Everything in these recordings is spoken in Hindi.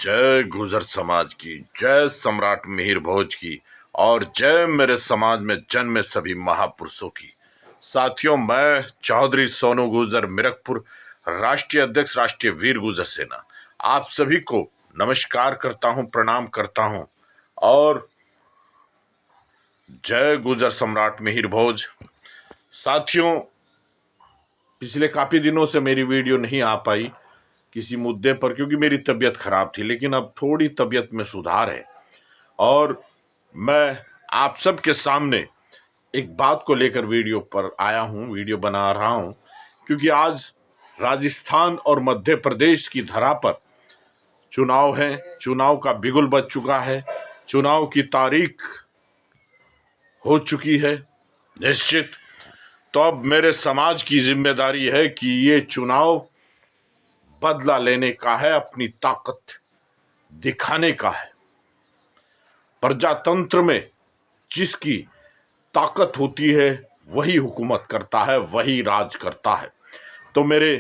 जय गुजर समाज की, जय सम्राट मिहिर भोज की और जय मेरे समाज में जन्मे सभी महापुरुषों की। साथियों, मैं चौधरी सोनू गुजर मिरकपुर, राष्ट्रीय अध्यक्ष राष्ट्रीय वीर गुजर सेना, आप सभी को नमस्कार करता हूं, प्रणाम करता हूं और जय गुजर सम्राट मिहिर भोज। साथियों, पिछले काफी दिनों से मेरी वीडियो नहीं आ पाई किसी मुद्दे पर, क्योंकि मेरी तबीयत खराब थी, लेकिन अब थोड़ी तबीयत में सुधार है और मैं आप सबके सामने एक बात को लेकर वीडियो पर आया हूं, वीडियो बना रहा हूं, क्योंकि आज राजस्थान और मध्य प्रदेश की धरा पर चुनाव है। चुनाव का बिगुल बज चुका है, चुनाव की तारीख हो चुकी है निश्चित। तो अब मेरे समाज की जिम्मेदारी है कि ये चुनाव बदला लेने का है, अपनी ताकत दिखाने का है। प्रजातंत्र में जिसकी ताकत होती है वही हुकूमत करता है, वही राज करता है। तो मेरे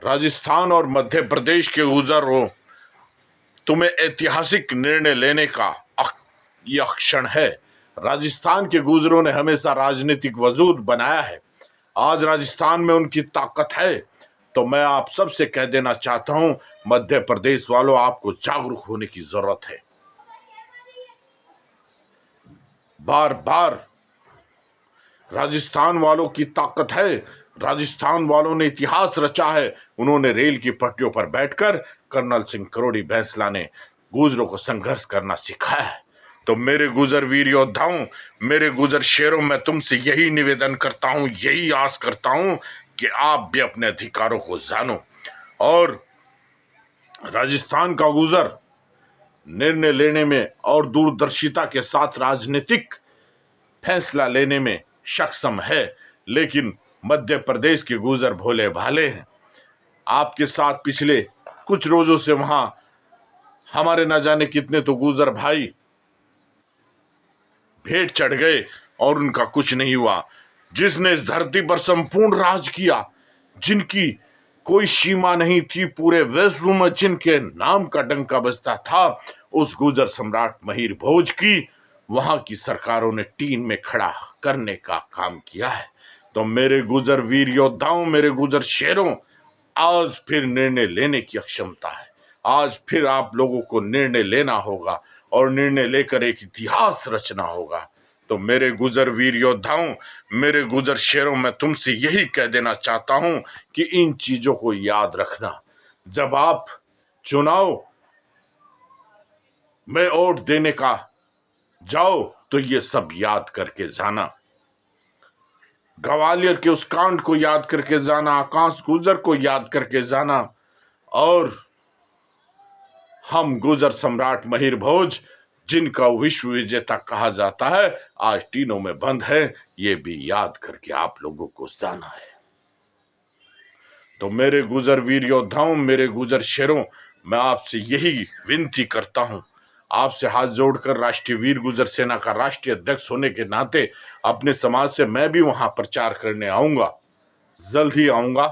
राजस्थान और मध्य प्रदेश के गुजरों, तुम्हें ऐतिहासिक निर्णय लेने का यह क्षण है। राजस्थान के गुजरों ने हमेशा राजनीतिक वजूद बनाया है, आज राजस्थान में उनकी ताकत है। तो मैं आप सबसे कह देना चाहता हूं, मध्य प्रदेश वालों, आपको जागरूक होने की जरूरत है। बार बार राजस्थान वालों की ताकत है, राजस्थान वालों ने इतिहास रचा है। उन्होंने रेल की पटरियों पर बैठकर कर्नल सिंह करोड़ी बैंसला ने गुजरों को संघर्ष करना सिखाया है। तो मेरे गुजर वीर योद्धाओं, मेरे गुजर शेरों, मैं तुमसे यही निवेदन करता हूं, यही आस करता हूं कि आप भी अपने अधिकारों को जानो और राजस्थान का गुजर निर्णय लेने में और दूरदर्शिता के साथ राजनीतिक फैसला लेने में सक्षम है, लेकिन मध्य प्रदेश के गुजर भोले भाले हैं। आपके साथ पिछले कुछ रोजों से वहां हमारे न जाने कितने तो गुजर भाई भेंट चढ़ गए और उनका कुछ नहीं हुआ। जिसने इस धरती पर संपूर्ण राज किया, जिनकी कोई सीमा नहीं थी, पूरे विश्व में जिनके नाम का डंका बजता था, उस गुजर सम्राट मिहिर भोज की वहां की सरकारों ने टीन में खड़ा करने का काम किया है। तो मेरे गुजर वीर योद्धाओं, मेरे गुजर शेरों, आज फिर निर्णय लेने की क्षमता है। आज फिर आप लोगों को निर्णय लेना होगा और निर्णय लेकर एक इतिहास रचना होगा। तो मेरे गुजर वीर योद्धाओं, मेरे गुजर शेरों, मैं तुमसे यही कह देना चाहता हूं कि इन चीजों को याद रखना। जब आप चुनाव में वोट देने का जाओ तो ये सब याद करके जाना। ग्वालियर के उस कांड को याद करके जाना, आकाश गुजर को याद करके जाना और हम गुजर सम्राट मिहिर भोज, जिनका विश्व विजेता कहा जाता है, आज टीनों में बंद है, ये भी याद करके आप लोगों को जाना है। तो मेरे गुजर वीर योद्धाओं, मेरे गुजर शेरों, मैं आपसे यही विनती करता हूं, आपसे हाथ जोड़कर राष्ट्रीय वीर गुजर सेना का राष्ट्रीय अध्यक्ष होने के नाते अपने समाज से मैं भी वहां प्रचार करने आऊंगा, जल्द ही आऊंगा।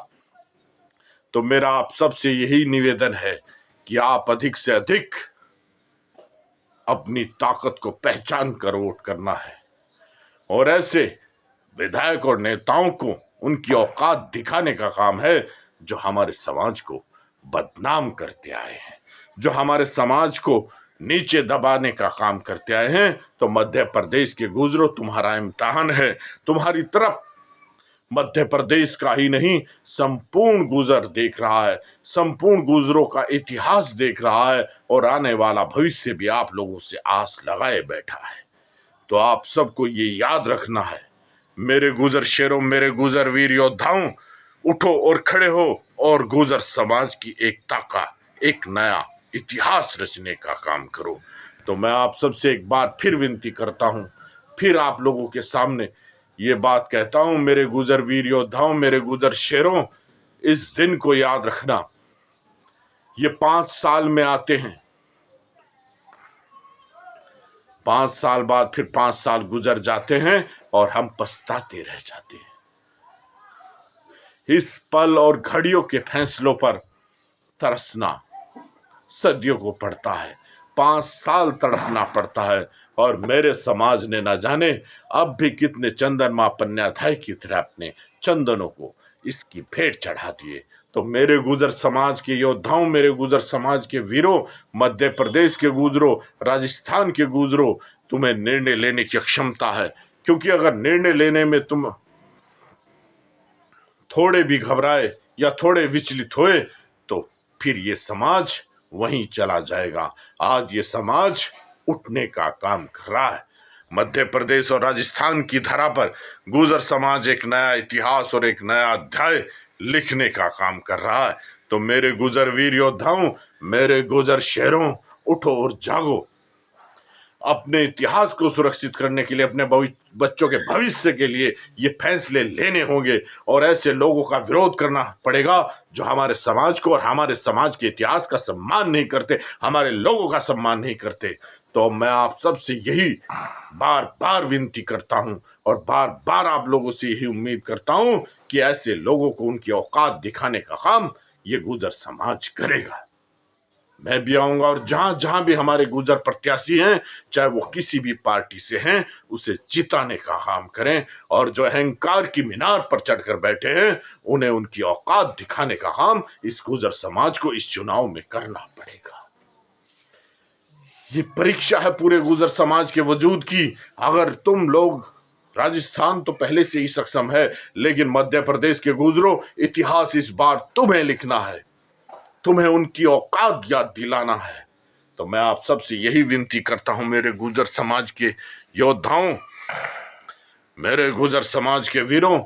तो मेरा आप सबसे यही निवेदन है कि आप अधिक से अधिक अपनी ताकत को पहचान कर वोट करना है और ऐसे विधायक और नेताओं को उनकी औकात दिखाने का काम है जो हमारे समाज को बदनाम करते आए हैं, जो हमारे समाज को नीचे दबाने का काम करते आए हैं। तो मध्य प्रदेश के गुजरों, तुम्हारा इम्तिहान है। तुम्हारी तरफ मध्य प्रदेश का ही नहीं, संपूर्ण गुजर देख रहा है, संपूर्ण गुजरों का इतिहास देख रहा है और आने वाला भविष्य भी आप लोगों से आस लगाए बैठा है। तो आप सबको ये याद रखना है, मेरे गुजर शेरों, मेरे गुजर वीर योद्धाओं, उठो और खड़े हो और गुजर समाज की एकता का एक नया इतिहास रचने का काम करो। तो मैं आप सबसे एक बार फिर विनती करता हूं, फिर आप लोगों के सामने ये बात कहता हूं, मेरे गुजर वीर योद्धाओं, मेरे गुजर शेरों, इस दिन को याद रखना। ये 5 साल में आते हैं, 5 साल बाद फिर 5 साल गुजर जाते हैं और हम पछताते रह जाते हैं। इस पल और घड़ियों के फैसलों पर तरसना, सदियों को पड़ता है, 5 साल तड़पना पड़ता है। और मेरे समाज ने न जाने अब भी कितने चंद्रमा पन्याध्याय की तरह अपने चंदनों को इसकी भेंट चढ़ा दिए। तो मेरे गुजर समाज के योद्धाओं, मेरे गुजर समाज के वीरों, मध्य प्रदेश के गुजरों, राजस्थान के गुजरों, तुम्हें निर्णय लेने की क्षमता है। क्योंकि अगर निर्णय लेने में तुम थोड़े भी घबराए या थोड़े विचलित हुए तो फिर ये समाज वहीं चला जाएगा। आज ये समाज उठने का काम कर रहा है। मध्य प्रदेश और राजस्थान की धरा पर गुजर समाज एक नया इतिहास और एक नया अध्याय लिखने का काम कर रहा है। तो मेरे गुजर वीर योद्धाओं, मेरे गुजर शेरों, उठो और जागो। अपने इतिहास को सुरक्षित करने के लिए, अपने बच्चों के भविष्य के लिए ये फैसले लेने होंगे और ऐसे लोगों का विरोध करना पड़ेगा जो हमारे समाज को और हमारे समाज के इतिहास का सम्मान नहीं करते, हमारे लोगों का सम्मान नहीं करते। तो मैं आप सबसे यही बार बार विनती करता हूं और बार बार आप लोगों से यही उम्मीद करता हूं कि ऐसे लोगों को उनकी औकात दिखाने का काम ये गुजर समाज करेगा। मैं भी आऊंगा और जहां जहां भी हमारे गुजर प्रत्याशी हैं, चाहे वो किसी भी पार्टी से हैं, उसे जिताने का काम करें। और जो अहंकार की मीनार पर चढ़कर बैठे हैं, उन्हें उनकी औकात दिखाने का काम इस गुजर समाज को इस चुनाव में करना पड़ेगा। ये परीक्षा है पूरे गुजर समाज के वजूद की। अगर तुम लोग, राजस्थान तो पहले से ही सक्षम है, लेकिन मध्य प्रदेश के गुजरों, इतिहास इस बार तुम्हें लिखना है, तुम्हें उनकी औकात याद दिलाना है। तो मैं आप सबसे यही विनती करता हूं, मेरे गुजर समाज के योद्धाओं, मेरे गुजर समाज के वीरों,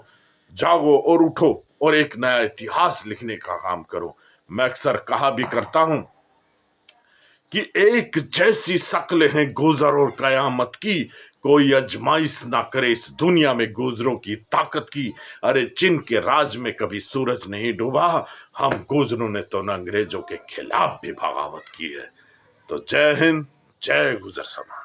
जागो और उठो और एक नया इतिहास लिखने का काम करो। मैं अक्सर कहा भी करता हूं कि एक जैसी शक्ल है गुजर और कयामत की, कोई अजमाइश ना करे इस दुनिया में गुजरों की ताकत की। अरे जिनके राज में कभी सूरज नहीं डूबा, हम गुजरों ने तो न अंग्रेजों के खिलाफ भी बगावत की है। तो जय हिंद, जय गुजर समाज।